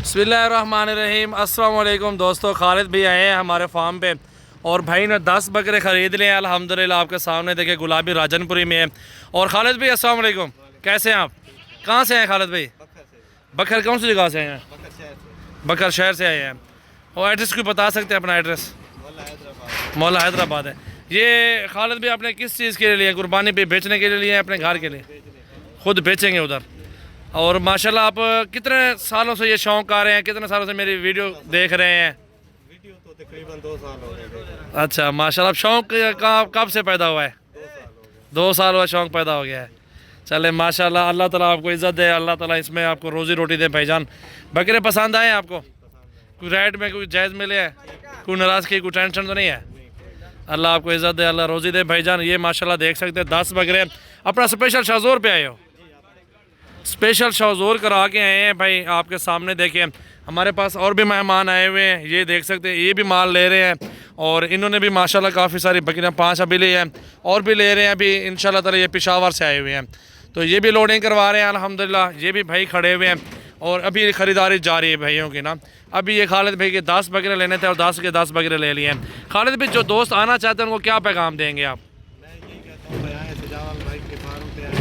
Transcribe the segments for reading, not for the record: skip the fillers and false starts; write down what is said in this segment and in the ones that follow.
बिस्मिल्लाहिर्रहमानिर्रहीम। अस्सलाम वालेकुम दोस्तों, खालिद भी आए हैं हमारे फार्म पे और भाई ने 10 बकरे ख़रीद लिए हैं अल्हम्दुलिल्लाह। आपके सामने देखिए गुलाबी राजनपुरी में है। और खालिद भाई अस्सलाम वालेकुम, कैसे हैं आप? कहाँ से हैं खालिद भाई? बखर कौन सी जगह से हैं? बखर शहर से आए हैं। और एड्रेस कोई बता सकते हैं अपना एड्रेस? मौला हैदराबाद है। ये खालिद भाई आपने किस चीज़ के लिए लिया? कुर्बानी पे बेचने के लिए लिए अपने घर के लिए? खुद बेचेंगे उधर। और माशाल्लाह आप कितने सालों से ये शौक़ आ रहे हैं? कितने सालों से मेरी वीडियो देख रहे हैं? वीडियो तो तकरीबन 2 साल हो गए। अच्छा माशाल्लाह। शौक़ कब से पैदा हुआ है? 2 साल हुआ शौक़ पैदा हो गया है। चले माशाल्लाह, अल्लाह ताला आपको इज़्ज़त दे, अल्लाह ताला इसमें आपको रोज़ी रोटी दे। भाईजान बकरे पसंद आए आपको? कोई रेट में कोई जायज़ मिले है? कोई नाराज़गी, कोई टेंशन तो नहीं है? अल्लाह आपको इज़्ज़त दे, अल्लाह रोज़ी दे। भाईजान ये माशाल्लाह देख सकते हैं 10 बकरे। अपना स्पेशल शाहज़ोर पे आए हो? स्पेशल शाहज़ोर करा के आए हैं भाई। आपके सामने देखें, हमारे पास और भी मेहमान आए हुए हैं। ये देख सकते हैं, ये भी माल ले रहे हैं और इन्होंने भी माशाल्लाह काफ़ी सारी बकरियां 5 अभी ली हैं और भी ले रहे हैं। अभी इंशाल्लाह ताला ये पेशावर से आए हुए हैं, तो ये भी लोडिंग करवा रहे हैं अल्हम्दुलिल्लाह। ये भी भाई खड़े हुए हैं और अभी ख़रीदारी जारी है भाइयों की ना। अभी ये खालिद भाई के 10 बकरे लेने थे और 10 के 10 बकरे ले लिए हैं। खालिद भाई जो दोस्त आना चाहते हैं उनको क्या पैगाम देंगे आप? मैं यही कहता हूँ, आए सजावाल भाई के फार्म पे आए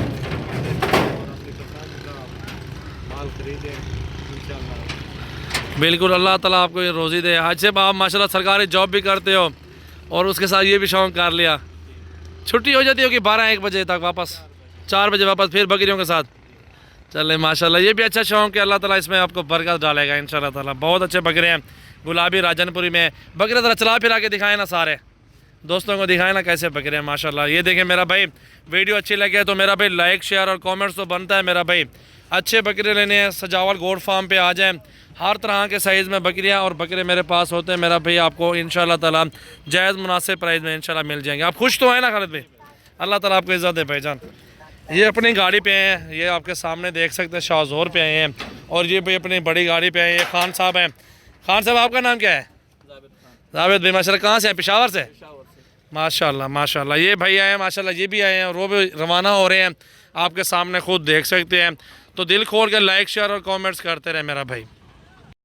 और अपनी पसंद का माल खरीदें इंशाल्लाह। बिल्कुल, अल्लाह ताला आपको ये रोज़ी दे। अच्छा आप माशाल्लाह सरकारी जॉब भी करते हो और उसके साथ ये भी शौक़ कर लिया। छुट्टी हो जाती होगी 12-1 बजे तक, वापस 4 बजे वापस फिर बकरियों के साथ। चले माशाल्लाह, ये भी अच्छा शौक़ है। अल्लाह ताला इसमें आपको बरकत डालेगा इंशाल्लाह ताला। बहुत अच्छे बकरे हैं गुलाबी राजनपुरी में। बकरे ज़रा चला फिरा के दिखाएँ ना, सारे दोस्तों को दिखाएं ना कैसे बकरे हैं माशाल्लाह। ये देखें मेरा भाई, वीडियो अच्छी लगे तो मेरा भाई लाइक शेयर और कमेंट्स तो बनता है मेरा भाई। अच्छे बकरे लेने हैं सजावल गोट फार्म पे आ जाएं। हर तरह के साइज़ में बकरियां और बकरे मेरे पास होते हैं मेरा भाई। आपको इंशाल्लाह ताला जायज़ मुनासिब प्राइस में इंशाल्लाह मिल जाएंगे। आप खुश तो हैं ना खालिद भाई? अल्लाह ताला आपको इज़्ज़त दे भाईजान। ये अपनी गाड़ी पे हैं, ये आपके सामने देख सकते हैं शाहज़ोर पे आए हैं और ये भाई अपनी बड़ी गाड़ी पे आए हैं। ये खान साहब हैं। खान साहब आपका नाम क्या है? जावेद भाई। माशाल्लाह कहाँ से हैं? पेशावर से? माशाल्लाह माशाल्लाह। ये भाई आए हैं माशाल्लाह, ये भी आए हैं और वो भी रवाना हो रहे हैं। आपके सामने खुद देख सकते हैं। तो दिल खोल के लाइक शेयर और कमेंट्स करते रहे मेरा भाई।